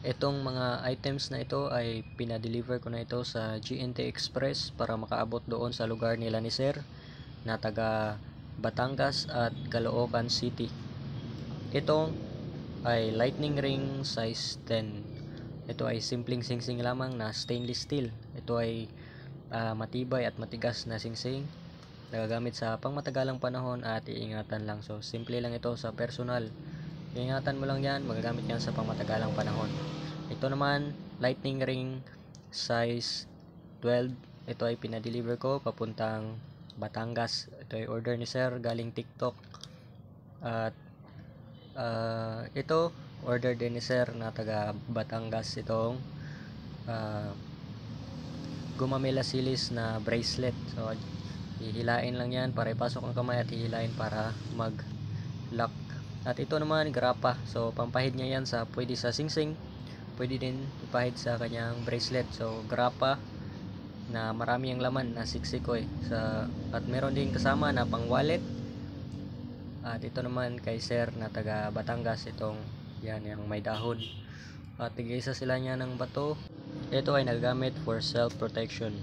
Itong mga items na ito ay pinadeliver ko na ito sa GNT Express para makaabot doon sa lugar nila ni Sir na taga Batangas at Caloocan City. Ito ay lightning ring size 10. Ito ay simpleng singsing lamang na stainless steel. Ito ay matibay at matigas na singsing, nagagamit sa pangmatagalang panahon at iingatan lang. So simple lang ito sa personal, iingatan mo lang yan, magagamit yan sa pangmatagalang panahon. Ito naman, lightning ring size 12. Ito ay pinadeliver ko papuntang Batangas. Ito ay order ni Sir galing TikTok. At ito order din ni Sir na taga Batangas itong gumamela silis na bracelet. So hihilain lang yan para ipasok ang kamay at hihilain para mag lock. At ito naman grapa, so pampahid niya yan sa, pwede sa singsing, pwede din ipahid sa kanyang bracelet. So grapa na marami ang laman na siksikoy at meron din kasama na pang wallet. At ito naman kay Sir na taga Batangas, itong yan yung may dahon. At tigisa sila niya ng bato. Ito ay nagagamit for self protection.